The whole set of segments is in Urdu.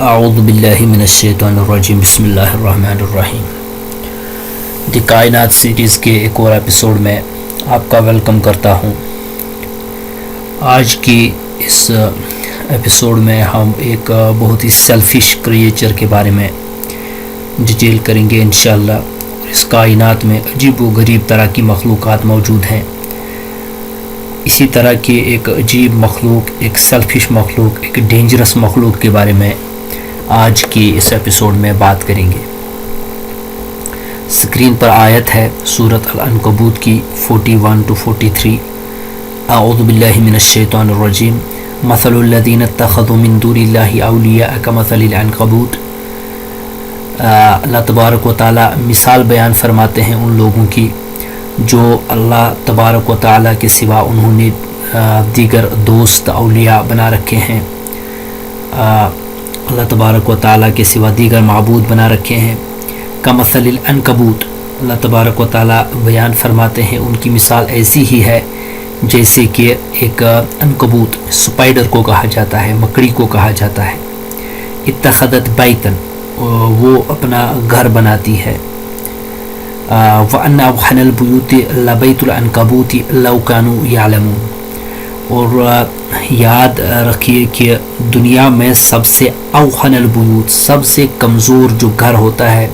اعوذ باللہ من الشیطان الرجیم بسم اللہ الرحمن الرحیم۔ دی کائنات سیریز کے ایک اور ایپیسوڈ میں آپ کا ویلکم کرتا ہوں۔ آج کی اس ایپیسوڈ میں ہم ایک بہت ہی سیلفش کریچر کے بارے میں ڈیٹیل کریں گے انشاءاللہ۔ اس کائنات میں عجیب و غریب طرح کی مخلوقات موجود ہیں۔ اسی طرح کی ایک عجیب مخلوق، ایک سیلفش مخلوق، ایک ڈینجرس مخلوق کے بارے میں آج کی اس ایپیسوڈ میں بات کریں گے۔ اسکرین پر آیت ہے سورۃ العنکبوت کی 41 to 43۔ اعوذ باللہ من الشیطان الرجیم۔ مثل الذین اتخذوا من دون اللہ اولیاء کمثل العنکبوت۔ اللہ تبارک و تعالیٰ مثال بیان فرماتے ہیں ان لوگوں کی جو اللہ تبارک و تعالیٰ کے سوا انہوں نے دیگر دوست اولیاء بنا رکھے ہیں، اللہ تبارک و تعالیٰ کے سوا دیگر معبود بنا رکھے ہیں۔ کمثل العنکبوت، اللہ تبارک و تعالیٰ بیان فرماتے ہیں ان کی مثال ایسی ہی ہے جیسے کہ ایک عنکبوت، سپائڈر کو کہا جاتا ہے، مکڑی کو کہا جاتا ہے۔ اتخذت بیتن، وہ اپنا گھر بناتی ہے۔ وَأَنَّ أَوْحَنَ الْبُيُوتِ لَبَيْتُ الْعَنْكَبُوتِ لَوْ كَانُوا يَعْلَمُونَ۔ اور یاد رکھیے کہ دنیا میں سب سے اوحن البیوت، سب سے کمزور جو گھر ہوتا ہے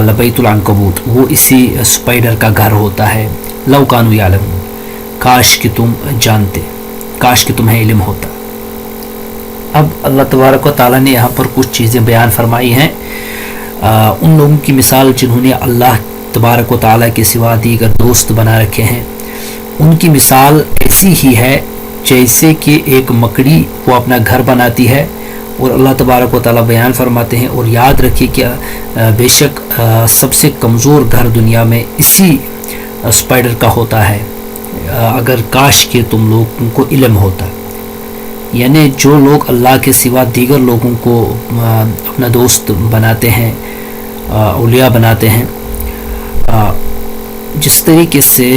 لبیت العنکبوت، وہ اسی سپائڈر کا گھر ہوتا ہے۔ لو کانوا یعلمون، کاش کہ تم جانتے، کاش کہ تمہیں علم ہوتا۔ اب اللہ تبارک و تعالیٰ نے یہاں پر کچھ چیزیں بیان فرمائی ہیں ان لوگوں کی مثال جنہوں نے اللہ تبارک و تعالیٰ کے سوا دیگر دوست بنا رکھے ہیں۔ ان کی مثال ایسی ہی ہے جیسے کہ ایک مکڑی وہ اپنا گھر بناتی ہے، اور اللہ تبارک و تعالیٰ بیان فرماتے ہیں اور یاد رکھیے کہ بے شک سب سے کمزور گھر دنیا میں اسی سپائڈر کا ہوتا ہے، اگر کاش کہ تم لوگوں کو علم ہوتا۔ یعنی جو لوگ اللہ کے سوا دیگر لوگوں کو اپنا دوست بناتے ہیں، اولیاء بناتے ہیں، جس طریقے سے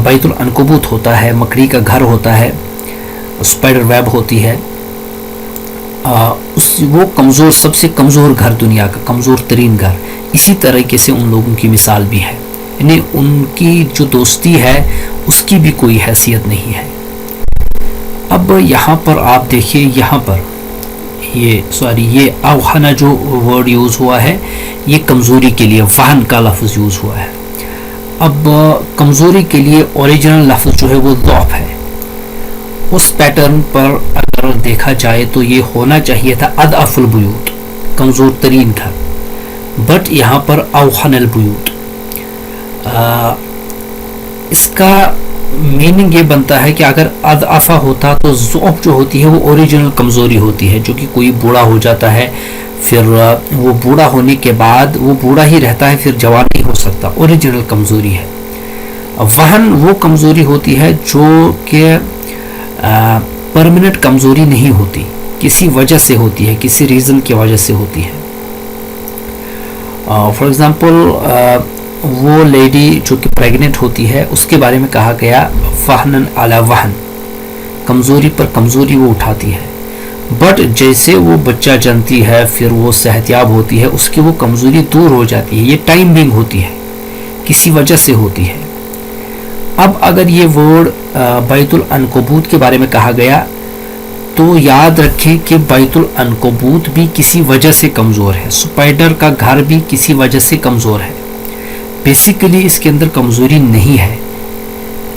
بیت العنکبوت ہوتا ہے، مکڑی کا گھر ہوتا ہے، سپائڈر ویب ہوتی ہے، وہ کمزور، سب سے کمزور گھر دنیا کا، کمزور ترین گھر، اسی طریقے سے ان لوگوں کی مثال بھی ہے۔ یعنی ان کی جو دوستی ہے اس کی بھی کوئی حیثیت نہیں ہے۔ اب یہاں پر آپ دیکھیے، یہاں پر یہ اوحنا جو ورڈ یوز ہوا ہے یہ کمزوری کے لیے، وہن کا لفظ یوز ہوا ہے۔ اب کمزوری کے لیے اوریجنل لفظ جو ہے وہ ضعف ہے۔ اس پیٹرن پر اگر دیکھا جائے تو یہ ہونا چاہیے تھا اضعف البیوت، کمزور ترین گھر، بٹ یہاں پر اوحن البیوت۔ اس کا میننگ یہ بنتا ہے کہ اگر اضعف ہوتا تو ضعف جو ہوتی ہے وہ اوریجنل کمزوری ہوتی ہے، جو کہ کوئی بوڑھا ہو جاتا ہے، پھر وہ بوڑھا ہونے کے بعد وہ بوڑھا ہی رہتا ہے، پھر جوان نہیں ہو سکتا، اوریجنل کمزوری ہے۔ وہن وہ کمزوری ہوتی ہے جو کہ پرمننٹ کمزوری نہیں ہوتی، کسی وجہ سے ہوتی ہے، کسی ریزن کی وجہ سے ہوتی ہے۔ فار ایگزامپل وہ لیڈی جو کہ پریگننٹ ہوتی ہے اس کے بارے میں کہا گیا وہنن علی وہن، کمزوری پر کمزوری وہ اٹھاتی ہے، بٹ جیسے وہ بچہ جنتی ہے پھر وہ صحت یاب ہوتی ہے، اس کی وہ کمزوری دور ہو جاتی ہے۔ یہ ٹائم بینگ ہوتی ہے، کسی وجہ سے ہوتی ہے۔ اب اگر یہ ورڈ بیت العنکبوت کے بارے میں کہا گیا تو یاد رکھیں کہ بیت العنکبوت بھی کسی وجہ سے کمزور ہے، سپائڈر کا گھر بھی کسی وجہ سے کمزور ہے۔ بیسیکلی اس کے اندر کمزوری نہیں ہے،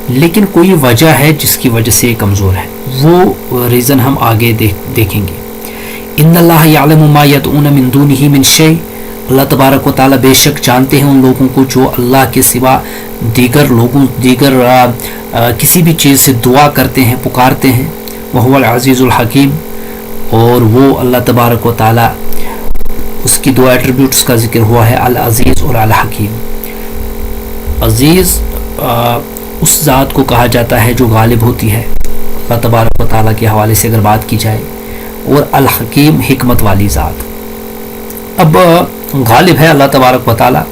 لیکن کوئی وجہ ہے جس کی وجہ سے یہ کمزور ہے، وہ ریزن ہم آگے دیکھیں گے۔ ان اللہ یعلم ما یدعون من دونہ من شیء، اللہ تبارک و تعالیٰ بے شک جانتے ہیں ان لوگوں کو جو اللہ کے سوا دیگر کسی بھی چیز سے دعا کرتے ہیں، پکارتے ہیں۔ وہو العزیز الحکیم، اور وہ اللہ تبارک و تعالیٰ، اس کی دو ایٹریبیوٹس کا ذکر ہوا ہے، العزیز اور الحکیم۔ عزیز اس ذات کو کہا جاتا ہے جو غالب ہوتی ہے اللہ تبارک و تعالیٰ کے حوالے سے اگر بات کی جائے، اور الحکیم حکمت والی ذات۔ اب غالب ہے اللہ تبارک و تعالیٰ،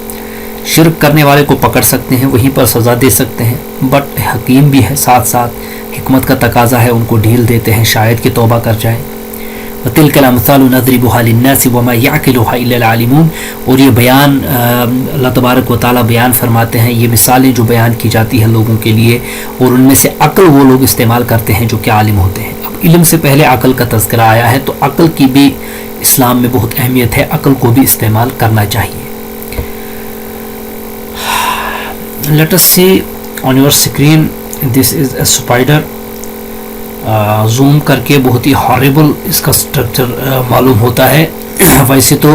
شرک کرنے والے کو پکڑ سکتے ہیں، وہیں پر سزا دے سکتے ہیں، بٹ حکیم بھی ہے، ساتھ ساتھ حکمت کا تقاضا ہے ان کو ڈھیل دیتے ہیں شاید کہ توبہ کر جائیں۔ وَتِلْكَ الْأَمْثَالُ نَضْرِبُهَا لِلنَّاسِ وَمَا يَعْقِلُهَا إِلَّا الْعَالِمُونَ. اور یہ بیان اللہ تبارک و تعالیٰ بیان فرماتے ہیں، یہ مثالیں جو بیان کی جاتی ہیں لوگوں کے لیے، اور ان میں سے عقل وہ لوگ استعمال کرتے ہیں جو کہ عالم ہوتے ہیں. اب علم سے پہلے عقل کا تذکرہ آیا ہے، تو عقل کی بھی اسلام میں بہت اہمیت ہے، عقل کو بھی استعمال کرنا چاہیے. Let us see on your screen, this is a spider. Zoom کر کے بہت ہی ہارریبل اس کا سٹرکچر معلوم ہوتا ہے. ویسے تو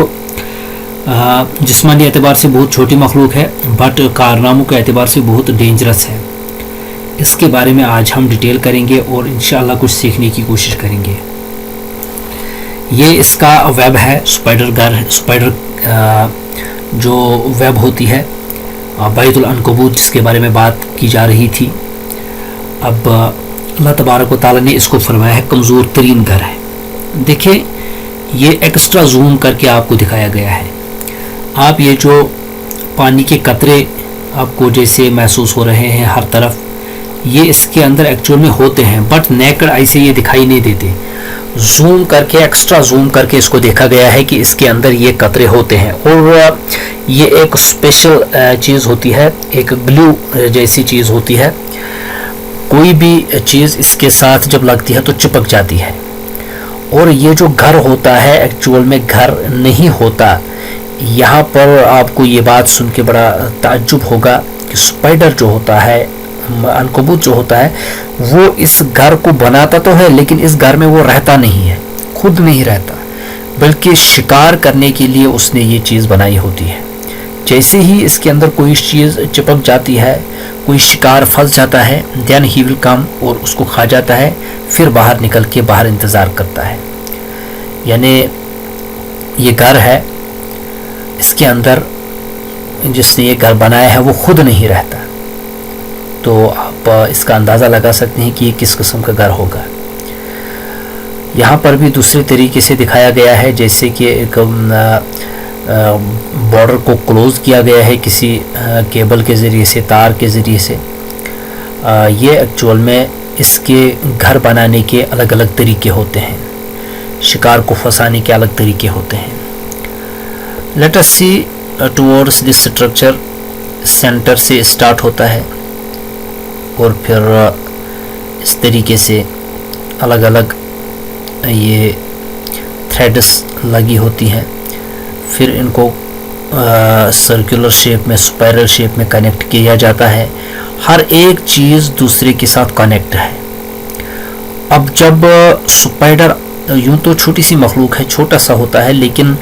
جسمانی اعتبار سے بہت چھوٹی مخلوق ہے، بٹ کارناموں کے اعتبار سے بہت ڈینجرس ہے. اس کے بارے میں آج ہم ڈیٹیل کریں گے اور انشاءاللہ کچھ سیکھنے کی کوشش کریں گے. یہ اس کا ویب ہے، اسپائڈر جو ویب ہوتی ہے، بیت العنکبوت جس کے بارے میں بات کی جا رہی تھی. اب اللہ تبارک و تعالیٰ نے اس کو فرمایا ہے کمزور ترین گھر ہے. دیکھیں یہ ایکسٹرا زوم کر کے آپ کو دکھایا گیا ہے. آپ یہ جو پانی کے قطرے آپ کو جیسے محسوس ہو رہے ہیں ہر طرف، یہ اس کے اندر ایکچوئل میں ہوتے ہیں، بٹ نیکڈ ایسے یہ دکھائی نہیں دیتے. زوم کر کے، ایکسٹرا زوم کر کے اس کو دیکھا گیا ہے کہ اس کے اندر یہ قطرے ہوتے ہیں. اور یہ ایک اسپیشل چیز ہوتی ہے، ایک گلو جیسی چیز ہوتی ہے. کوئی بھی چیز اس کے ساتھ جب لگتی ہے تو چپک جاتی ہے. اور یہ جو گھر ہوتا ہے ایکچوئل میں گھر نہیں ہوتا. یہاں پر آپ کو یہ بات سن کے بڑا تعجب ہوگا کہ اسپائڈر جو ہوتا ہے، عنکبوت جو ہوتا ہے، وہ اس گھر کو بناتا تو ہے لیکن اس گھر میں وہ رہتا نہیں ہے، خود نہیں رہتا، بلکہ شکار کرنے کے لیے اس نے یہ چیز بنائی ہوتی ہے. جیسے ہی اس کے اندر کوئی چیز چپک جاتی ہے، کوئی شکار پھنس جاتا ہے، دین ہی ول کم اور اس کو کھا جاتا ہے، پھر باہر نکل کے باہر انتظار کرتا ہے. یعنی یہ گھر ہے، اس کے اندر جس نے یہ گھر بنایا ہے وہ خود نہیں رہتا. تو آپ اس کا اندازہ لگا سکتے ہیں کہ یہ کس قسم کا گھر ہوگا. یہاں پر بھی دوسرے طریقے سے دکھایا گیا ہے، جیسے کہ ایک بارڈر کو کلوز کیا گیا ہے کسی کیبل کے ذریعے سے، تار کے ذریعے سے. یہ ایکچوئل میں اس کے گھر بنانے کے الگ الگ طریقے ہوتے ہیں، شکار کو پھنسانے کے الگ طریقے ہوتے ہیں. Let us see towards this structure. Centre سے اسٹارٹ ہوتا ہے اور پھر اس طریقے سے الگ الگ یہ تھریڈس لگی ہوتی ہیں. پھر ان کو سرکولر شیپ میں، اسپائرل شیپ میں کنیکٹ کیا جاتا ہے. ہر ایک چیز دوسرے کے ساتھ کنیکٹ ہے. اب جب اسپائڈر یوں تو چھوٹی سی مخلوق ہے، چھوٹا سا ہوتا ہے، لیکن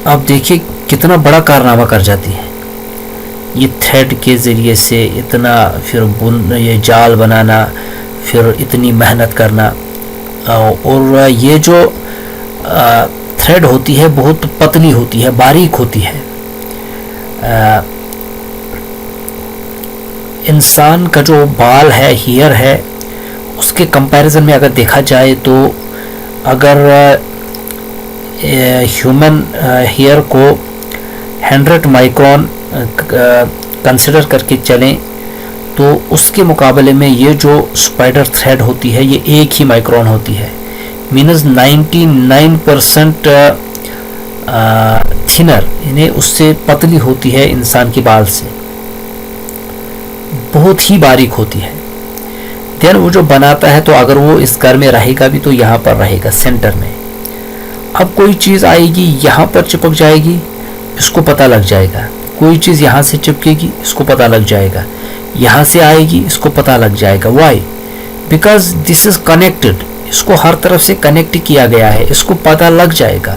اب دیکھیے کتنا بڑا کارنامہ کر جاتی ہے. یہ تھریڈ کے ذریعے سے اتنا، پھر یہ جال بنانا، پھر اتنی محنت کرنا. اور یہ جو تھریڈ ہوتی ہے بہت پتلی ہوتی ہے، باریک ہوتی ہے. انسان کا جو بال ہے، ہیئر ہے، اس کے کمپیریزن میں اگر دیکھا جائے تو اگر ہیومن ہیئر کو 100 مائکرون کنسیڈر کر کے چلیں تو اس کے مقابلے میں یہ جو اسپائڈر تھریڈ ہوتی ہے یہ ایک ہی مائکرون ہوتی ہے. مینز 99% تھنر، یعنی اس سے پتلی ہوتی ہے انسان کے بال سے، بہت ہی باریک ہوتی ہے. دین وہ جو بناتا ہے تو اگر وہ اس گھر میں رہے گا بھی تو یہاں پر رہے گا سینٹر میں. اب کوئی چیز آئے گی یہاں پر چپک جائے گی، اس کو پتہ لگ جائے گا. کوئی چیز یہاں سے چپکے گی، اس کو پتہ لگ جائے گا. یہاں سے آئے گی، اس کو پتہ لگ جائے گا. Why? Because this is connected. اس کو ہر طرف سے کنیکٹ کیا گیا ہے. اس کو پتہ لگ جائے گا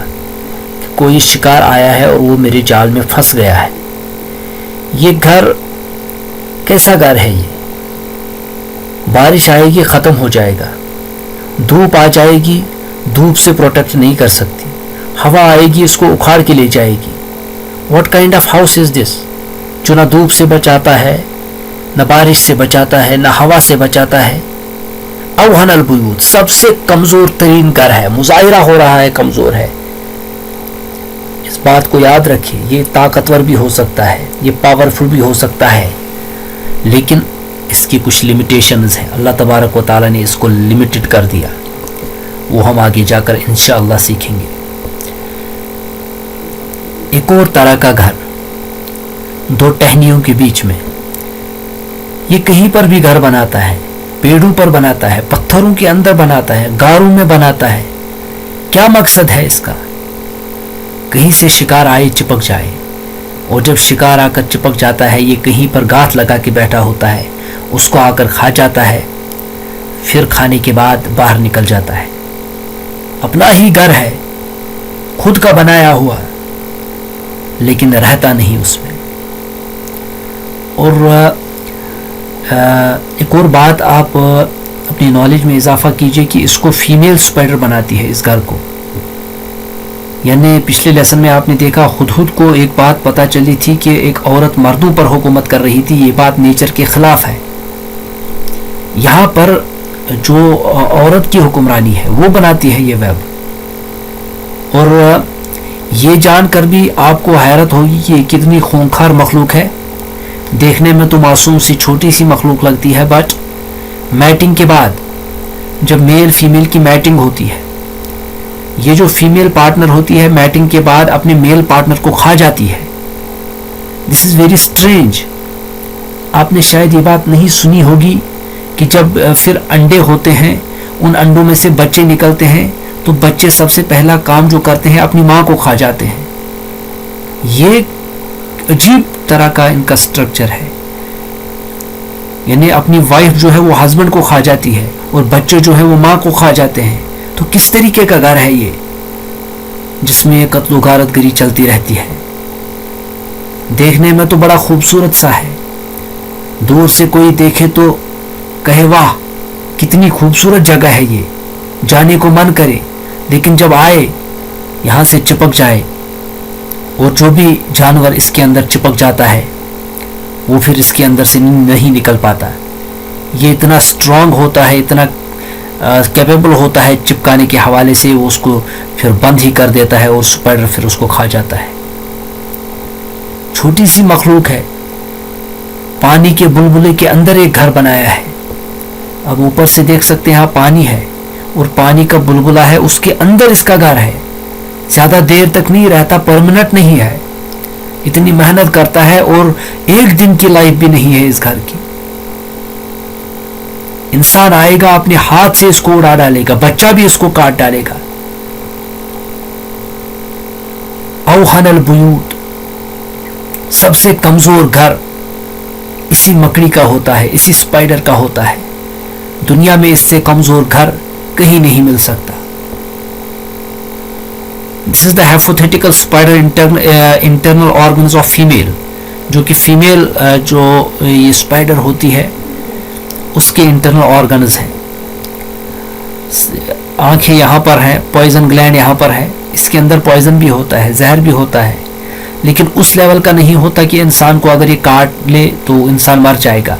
کہ کوئی شکار آیا ہے اور وہ میرے جال میں پھنس گیا ہے. یہ گھر کیسا گھر ہے؟ یہ بارش آئے گی ختم ہو جائے گا، دھوپ آ جائے گی دھوپ سے پروٹیکٹ نہیں کر سکتی، ہوا آئے گی اس کو اکھاڑ کے لے جائے گی. What kind of house is this? جو نہ دھوپ سے بچاتا ہے، نہ بارش سے بچاتا ہے، نہ ہوا سے بچاتا ہے. اوہن البیوت، سب سے کمزور ترین گھر ہے. مظاہرہ ہو رہا ہے کمزور ہے. اس بات کو یاد رکھیے. یہ طاقتور بھی ہو سکتا ہے، یہ پاورفل بھی ہو سکتا ہے، لیکن اس کی کچھ لمیٹیشنز ہیں. اللہ تبارک و تعالیٰ نے اس کو لمیٹڈ کر دیا. وہ ہم آگے جا کر انشاءاللہ سیکھیں گے. ایک اور طرح کا گھر دو ٹہنیوں کے بیچ میں. یہ کہیں پر بھی گھر بناتا ہے, پیڑوں پر بناتا ہے, پتھروں کے اندر بناتا ہے, غاروں میں بناتا ہے. کیا مقصد ہے اس کا؟ کہیں سے شکار آئے چپک جائے, اور جب شکار آ کر چپک جاتا ہے, یہ کہیں پر گاٹھ لگا کے بیٹھا ہوتا ہے, اس کو آ کر کھا جاتا ہے, پھر کھانے کے بعد باہر نکل جاتا ہے. اپنا ہی گھر ہے, خود کا بنایا ہوا, لیکن رہتا نہیں اس میں. اور ایک اور بات آپ اپنی نالج میں اضافہ کیجئے کہ اس کو فیمیل اسپائڈر بناتی ہے اس گھر کو. یعنی پچھلے لیسن میں آپ نے دیکھا ہدہد کو ایک بات پتہ چلی تھی کہ ایک عورت مردوں پر حکومت کر رہی تھی, یہ بات نیچر کے خلاف ہے. یہاں پر جو عورت کی حکمرانی ہے وہ بناتی ہے یہ ویب. اور یہ جان کر بھی آپ کو حیرت ہوگی کہ یہ کتنی خونخوار مخلوق ہے. دیکھنے میں تو معصوم سی چھوٹی سی مخلوق لگتی ہے, بٹ میٹنگ کے بعد جب میل فیمیل کی میٹنگ ہوتی ہے, یہ جو فیمیل پارٹنر ہوتی ہے میٹنگ کے بعد اپنے میل پارٹنر کو کھا جاتی ہے. دس از ویری اسٹرینج. آپ نے شاید یہ بات نہیں سنی ہوگی کہ جب پھر انڈے ہوتے ہیں, ان انڈوں میں سے بچے نکلتے ہیں, تو بچے سب سے پہلا کام جو کرتے ہیں اپنی ماں کو کھا جاتے ہیں. یہ عجیب طرح کا ان کا سٹرکچر ہے. یعنی اپنی وائف جو ہے وہ ہسبینڈ کو کھا جاتی ہے, اور بچے جو ہے وہ ماں کو کھا جاتے ہیں. تو کس طریقے کا گھر ہے یہ جس میں قتل و غارت گری چلتی رہتی ہے؟ دیکھنے میں تو بڑا خوبصورت سا ہے, دور سے کوئی دیکھے تو کہے واہ کتنی خوبصورت جگہ ہے, یہ جانے کو من کرے, لیکن جب آئے یہاں سے چپک جائے, اور جو بھی جانور اس کے اندر چپک جاتا ہے وہ پھر اس کے اندر سے نہیں نکل پاتا. یہ اتنا اسٹرانگ ہوتا ہے, اتنا کیپیبل ہوتا ہے چپکانے کے حوالے سے, وہ اس کو پھر بند ہی کر دیتا ہے اور اسپائڈر پھر اس کو کھا جاتا ہے. چھوٹی سی مخلوق ہے, پانی کے بلبلے کے اندر ایک گھر بنایا ہے. اب اوپر سے دیکھ سکتے ہیں آپ, پانی ہے اور پانی کا بلبلا ہے, اس کے اندر اس کا گھر ہے. زیادہ دیر تک نہیں رہتا, پرمنٹ نہیں ہے. اتنی محنت کرتا ہے اور ایک دن کی لائف بھی نہیں ہے اس گھر کی. انسان آئے گا اپنے ہاتھ سے اس کو اڑا ڈالے گا, بچہ بھی اس کو کاٹ ڈالے گا. اوہن البیوت, سب سے کمزور گھر اسی مکڑی کا ہوتا ہے, اسی اسپائڈر کا ہوتا ہے. دنیا میں اس سے کمزور گھر کہیں نہیں مل سکتا. This is the hypothetical spider internal organs of female, جو کہ فیمیل جو یہ اسپائڈر ہوتی ہے اس کے انٹرنل آرگنز ہیں. آنکھیں یہاں پر ہیں, پوائزن گلینڈ یہاں پر ہے, اس کے اندر پوائزن بھی ہوتا ہے, زہر بھی ہوتا ہے, لیکن اس لیول کا نہیں ہوتا کہ انسان کو اگر یہ کاٹ لے تو انسان مر جائے گا,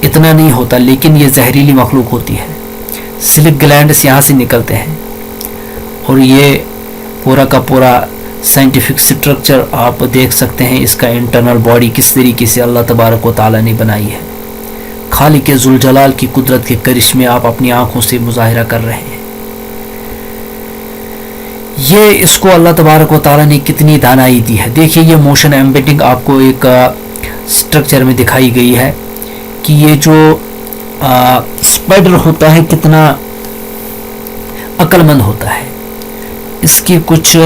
اتنا نہیں ہوتا. لیکن یہ زہریلی مخلوق ہوتی ہے. سلک گلینڈس یہاں سے نکلتے ہیں, اور یہ پورا کا پورا سائنٹیفک سٹرکچر آپ دیکھ سکتے ہیں. اس کا انٹرنل باڈی کس طریقے سے اللہ تبارک و تعالیٰ نے بنائی ہے. خالق ذوالجلال کی قدرت کے کرشمے آپ اپنی آنکھوں سے مظاہرہ کر رہے ہیں. یہ اس کو اللہ تبارک و تعالیٰ نے کتنی دانائی دی ہے. دیکھیے یہ موشن ایمبیڈنگ آپ کو ایک سٹرکچر میں دکھائی گئی ہے کہ یہ جو اسپائڈر ہوتا ہے کتنا عقل مند ہوتا ہے. اس کی کچھ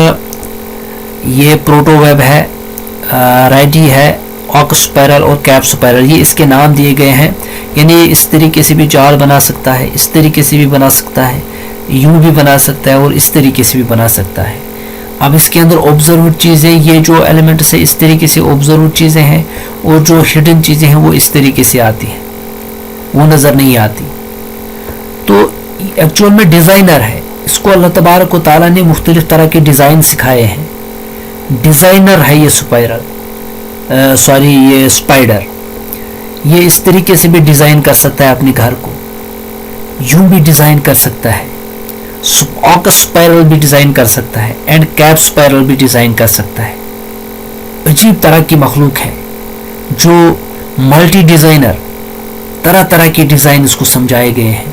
یہ پروٹو ویب ہے, رائڈی ہے, آکسپائرل اور کیپ سپائرل, یہ اس کے نام دیے گئے ہیں. یعنی اس طریقے سے بھی جال بنا سکتا ہے, اس طریقے سے بھی بنا سکتا ہے, یوں بھی بنا سکتا ہے, اور اس طریقے سے بھی بنا سکتا ہے. اب اس کے اندر آبزروڈ چیزیں, یہ جو ایلیمنٹس ہیں اس طریقے سے آبزروڈ چیزیں ہیں, اور جو ہڈن چیزیں ہیں وہ اس طریقے سے آتی ہیں, وہ نظر نہیں آتی. تو ایکچوئل میں ڈیزائنر ہے. اس کو اللہ تبارک و تعالیٰ نے مختلف طرح کے ڈیزائن سکھائے ہیں. ڈیزائنر ہے یہ یہ اسپائڈر. یہ اس طریقے سے بھی ڈیزائن کر سکتا ہے اپنے گھر کو, یوں بھی ڈیزائن کر سکتا ہے, آکسپائرل بھی ڈیزائن کر سکتا ہے, اینڈ کیپ سپائرل بھی ڈیزائن کر سکتا ہے. عجیب طرح کی مخلوق ہے جو ملٹی ڈیزائنر, طرح طرح کے ڈیزائن اس کو سمجھائے گئے ہیں.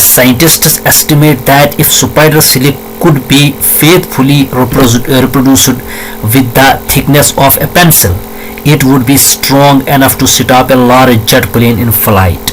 scientists estimate that if spider silk could be faithfully reproduced with the thickness of a pencil, it would be strong enough to stop a large jet plane in flight.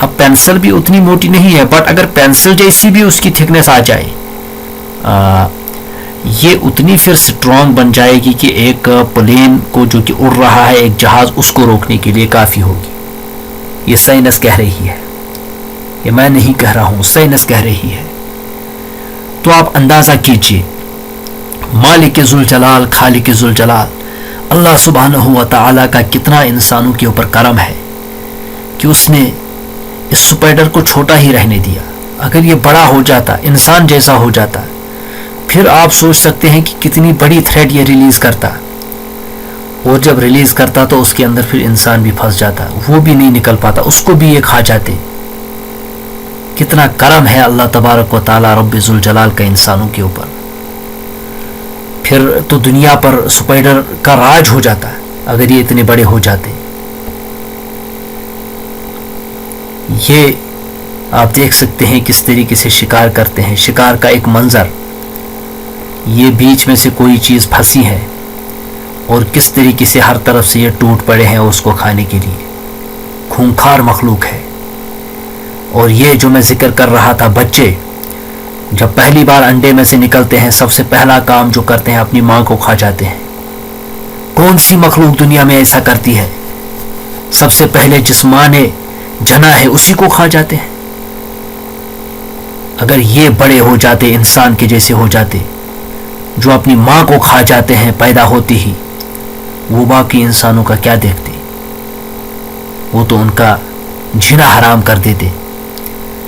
اب پینسل بھی اتنی موٹی نہیں ہے، بٹ اگر پینسل جیسی بھی اس کی تھکنیس آ جائے یہ اتنی پھر سٹرونگ بن جائے گی کہ ایک پلین کو جو کہ اڑ رہا ہے، ایک جہاز، اس کو روکنے کے لیے کافی ہوگی. یہ سائنس کہہ رہی ہے، یہ میں نہیں کہہ رہا ہوں، سائنس کہہ رہی ہے. تو آپ اندازہ کیجئے مالک ذوالجلال، خالق ذوالجلال اللہ سبحانہ و تعالیٰ کا کتنا انسانوں کے اوپر کرم ہے کہ اس نے اس سپائڈر کو چھوٹا ہی رہنے دیا. اگر یہ بڑا ہو جاتا، انسان جیسا ہو جاتا، پھر آپ سوچ سکتے ہیں کہ کتنی بڑی تھریڈ یہ ریلیز کرتا. اور جب ریلیز کرتا تو اس کے اندر پھر انسان بھی پھنس جاتا، وہ بھی نہیں نکل پاتا، اس کو بھی یہ کھا جاتے. کتنا کرم ہے اللہ تبارک و تعالی رب ذوالجلال کا انسانوں کے اوپر. پھر تو دنیا پر سپائڈر کا راج ہو جاتا اگر یہ اتنے بڑے ہو جاتے. یہ آپ دیکھ سکتے ہیں کس طریقے سے شکار کرتے ہیں، شکار کا ایک منظر. یہ بیچ میں سے کوئی چیز پھنسی ہے اور کس طریقے سے ہر طرف سے یہ ٹوٹ پڑے ہیں اس کو کھانے کے لیے. خونخوار مخلوق ہے. اور یہ جو میں ذکر کر رہا تھا، بچے جب پہلی بار انڈے میں سے نکلتے ہیں، سب سے پہلا کام جو کرتے ہیں اپنی ماں کو کھا جاتے ہیں. کون سی مخلوق دنیا میں ایسا کرتی ہے؟ سب سے پہلے جس ماں نے جنا ہے اسی کو کھا جاتے ہیں. اگر یہ بڑے ہو جاتے، انسان کے جیسے ہو جاتے، جو اپنی ماں کو کھا جاتے ہیں پیدا ہوتی ہی، وہ باقی انسانوں کا کیا دیکھتے؟ وہ تو ان کا جینا حرام کر دیتے.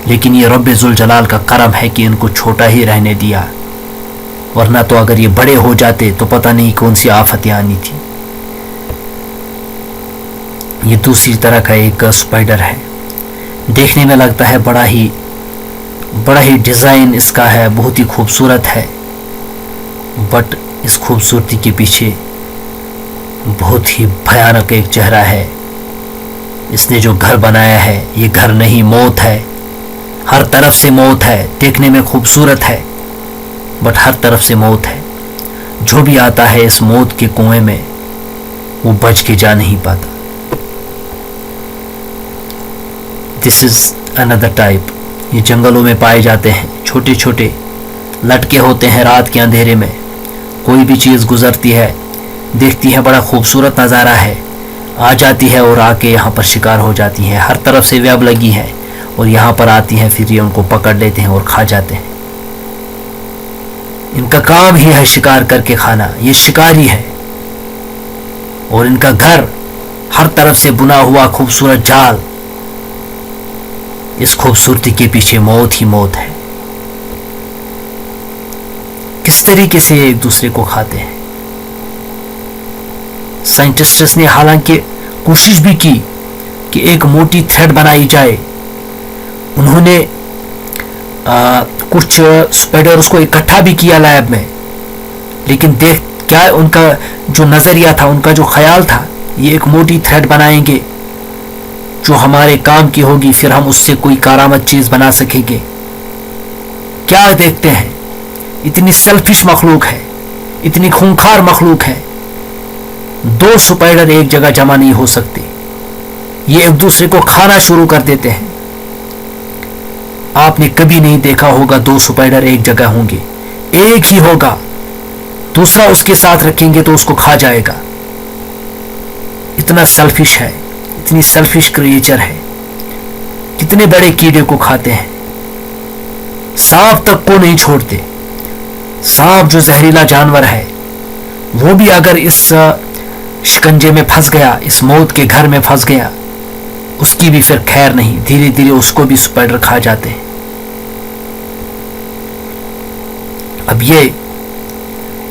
لیکن یہ رب ذوالجلال کا کرم ہے کہ ان کو چھوٹا ہی رہنے دیا، ورنہ تو اگر یہ بڑے ہو جاتے تو پتہ نہیں کون سی آفتیں آنی تھی. یہ دوسری طرح کا ایک سپائڈر ہے، دیکھنے میں لگتا ہے بڑا ہی ڈیزائن اس کا ہے، بہت ہی خوبصورت ہے. بٹ اس خوبصورتی کے پیچھے بہت ہی بھیانک ایک چہرہ ہے. اس نے جو گھر بنایا ہے، یہ گھر نہیں، موت ہے. ہر طرف سے موت ہے. دیکھنے میں خوبصورت ہے بٹ ہر طرف سے موت ہے. جو بھی آتا ہے اس موت کے کنویں میں وہ بچ کے جا نہیں پاتا. دس از اندر ٹائپ. یہ جنگلوں میں پائے جاتے ہیں، چھوٹے چھوٹے لٹکے ہوتے ہیں. رات کے اندھیرے میں کوئی بھی چیز گزرتی ہے، دیکھتی ہے بڑا خوبصورت نظارہ ہے، آ جاتی ہے اور آ کے یہاں پر شکار ہو جاتی ہے. ہر طرف سے ویب لگی ہے اور یہاں پر آتی ہیں، پھر یہ ان کو پکڑ لیتے ہیں اور کھا جاتے ہیں. ان کا کام ہی ہے شکار کر کے کھانا. یہ شکاری ہے. اور ان کا گھر ہر طرف سے بنا ہوا خوبصورت جال. اس خوبصورتی کے پیچھے موت ہی موت ہے. کس طریقے سے یہ ایک دوسرے کو کھاتے ہیں. سائنٹسٹس نے حالانکہ کوشش بھی کی کہ ایک موٹی تھریڈ بنائی جائے. انہوں نے کچھ سپائڈرز کو اکٹھا بھی کیا لیب میں، لیکن دیکھ کیا ان کا جو نظریہ تھا، ان کا جو خیال تھا، یہ ایک موٹی تھریڈ بنائیں گے جو ہمارے کام کی ہوگی، پھر ہم اس سے کوئی کارآمد چیز بنا سکیں گے. کیا دیکھتے ہیں، اتنی سیلفش مخلوق ہے، اتنی خونخوار مخلوق ہے. 2 سپائڈر ایک جگہ جمع نہیں ہو سکتے. یہ ایک دوسرے کو کھانا شروع کر دیتے ہیں. آپ نے کبھی نہیں دیکھا ہوگا 2 سپائڈر ایک جگہ ہوں گے. ایک ہی ہوگا، دوسرا اس کے ساتھ رکھیں گے تو اس کو کھا جائے گا. اتنا سیلفش ہے، اتنی سیلفش کریچر ہے. کتنے بڑے کیڑے کو کھاتے ہیں. سانپ تک کو نہیں چھوڑتے. سانپ جو زہریلا جانور ہے، وہ بھی اگر اس شکنجے میں پھنس گیا، اس موت کے گھر میں پھنس گیا، اس کی بھی پھر خیر نہیں. دھیرے دھیرے اس کو بھی سپائڈر کھا جاتے ہیں. اب یہ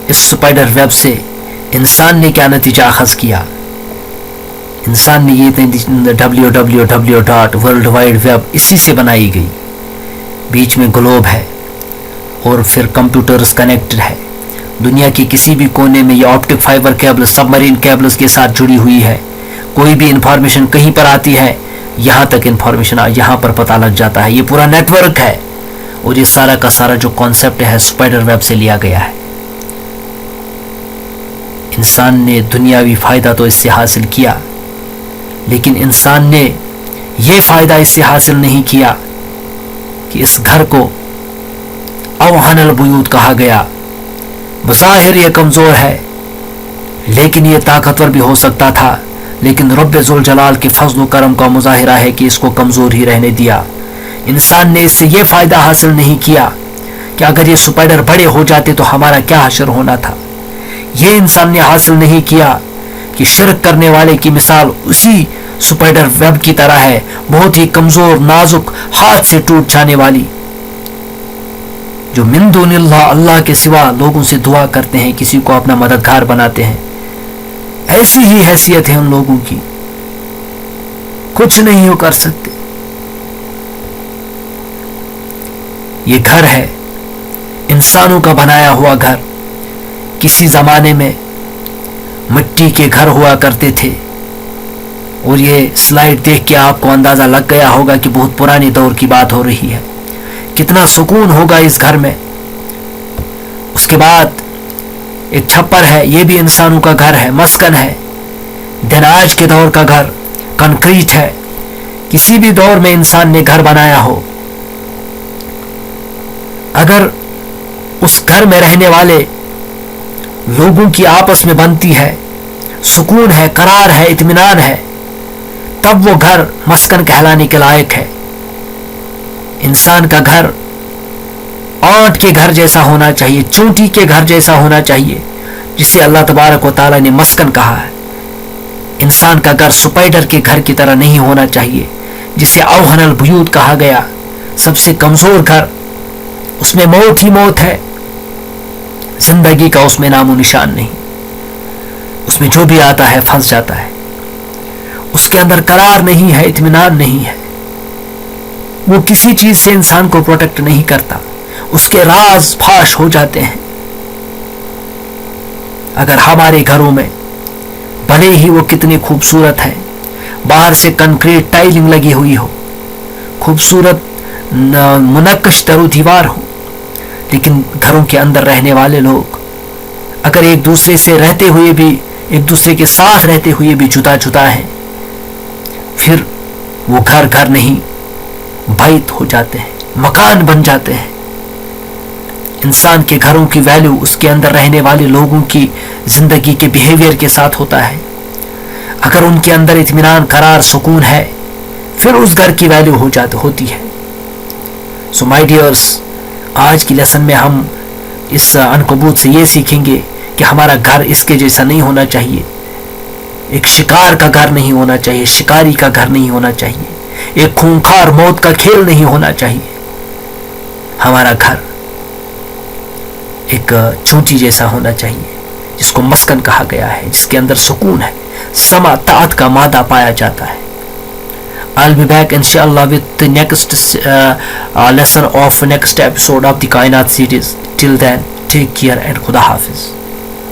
اس سپائڈر ویب سے انسان نے کیا نتیجہ اخذ کیا؟ انسان نے یہ www. World Wide Web اسی سے بنائی گئی. بیچ میں گلوب ہے اور پھر کمپیوٹرز کنیکٹڈ ہے. دنیا کے کسی بھی کونے میں یہ آپٹک فائبر کیبل سب مرین کیبلز کے ساتھ جڑی ہوئی ہے. کوئی بھی انفارمیشن کہیں پر آتی ہے، یہاں تک انفارمیشن یہاں پر پتہ لگ جاتا ہے. یہ پورا نیٹ ورک ہے اور یہ سارا کا سارا جو کانسیپٹ ہے سپائڈر ویب سے لیا گیا ہے. انسان نے دنیاوی فائدہ تو اس سے حاصل کیا، لیکن انسان نے یہ فائدہ اس سے حاصل نہیں کیا کہ اس گھر کو اوہن البیوت کہا گیا. بظاہر یہ کمزور ہے لیکن یہ طاقتور بھی ہو سکتا تھا, لیکن رب ذوالجلال کے فضل و کرم کا مظاہرہ ہے کہ اس کو کمزور ہی رہنے دیا. انسان نے اس سے یہ فائدہ حاصل نہیں کیا کہ اگر یہ سپائڈر بڑے ہو جاتے تو ہمارا کیا حشر ہونا تھا. یہ انسان نے حاصل نہیں کیا کہ شرک کرنے والے کی مثال اسی سپائڈر ویب کی طرح ہے, بہت ہی کمزور, نازک, ہاتھ سے ٹوٹ جانے والی, جو من دون اللہ, اللہ کے سوا لوگوں سے دعا کرتے ہیں, کسی کو اپنا مددگار بناتے ہیں. ایسی ہی حیثیت ہے ان لوگوں کی, کچھ نہیں وہ کر سکتے. یہ گھر ہے انسانوں کا بنایا ہوا گھر. کسی زمانے میں مٹی کے گھر ہوا کرتے تھے, اور یہ سلائیڈ دیکھ کے آپ کو اندازہ لگ گیا ہوگا کہ بہت پرانے دور کی بات ہو رہی ہے. کتنا سکون ہوگا اس گھر میں. اس کے بعد ایک چھپر ہے, یہ بھی انسانوں کا گھر ہے, مسکن ہے. دن آج کے دور کا گھر کنکریٹ ہے. کسی بھی دور میں انسان نے گھر بنایا ہو, اگر اس گھر میں رہنے والے لوگوں کی آپس میں بنتی ہے, سکون ہے, قرار ہے, اطمینان ہے, تب وہ گھر مسکن کہلانے کے لائق ہے. انسان کا گھر آنٹ کے گھر جیسا ہونا چاہیے, چونٹی کے گھر جیسا ہونا چاہیے, جسے اللہ تبارک و تعالیٰ نے مسکن کہا ہے. انسان کا گھر سپائڈر کے گھر کی طرح نہیں ہونا چاہیے, جسے اوہن البیوت کہا گیا, سب سے کمزور گھر. اس میں موت ہی موت ہے, زندگی کا اس میں نام و نشان نہیں. اس میں جو بھی آتا ہے پھنس جاتا ہے. اس کے اندر قرار نہیں ہے, اطمینان نہیں ہے. وہ کسی چیز سے انسان کو پروٹیکٹ نہیں کرتا, اس کے راز فاش ہو جاتے ہیں. اگر ہمارے گھروں میں بھلے ہی وہ کتنے خوبصورت ہیں, باہر سے کنکریٹ ٹائلنگ لگی ہوئی ہو, خوبصورت منقش در و دیوار ہو, لیکن گھروں کے اندر رہنے والے لوگ اگر ایک دوسرے سے رہتے ہوئے بھی, ایک دوسرے کے ساتھ رہتے ہوئے بھی جدا جدا ہیں, پھر وہ گھر گھر نہیں, بیت ہو جاتے ہیں, مکان بن جاتے ہیں. انسان کے گھروں کی ویلیو اس کے اندر رہنے والے لوگوں کی زندگی کے بیہیویئر کے ساتھ ہوتا ہے. اگر ان کے اندر اطمینان, قرار, سکون ہے, پھر اس گھر کی ویلیو ہوتی ہے. سو مائی ڈیئرس, آج کی لیسن میں ہم اس عنکبوت سے یہ سیکھیں گے کہ ہمارا گھر اس کے جیسا نہیں ہونا چاہیے. ایک شکار کا گھر نہیں ہونا چاہیے, شکاری کا گھر نہیں ہونا چاہیے, ایک خونخوار موت کا کھیل نہیں ہونا چاہیے. ہمارا گھر ایک چونٹی جیسا ہونا چاہیے, جس کو مسکن کہا گیا ہے, جس کے اندر سکون ہے, سما طاعت کا مادہ پایا جاتا ہے. I'll be back inshallah with the next lesson of next episode of the Kainat series. Till then, take care and Khuda Hafiz.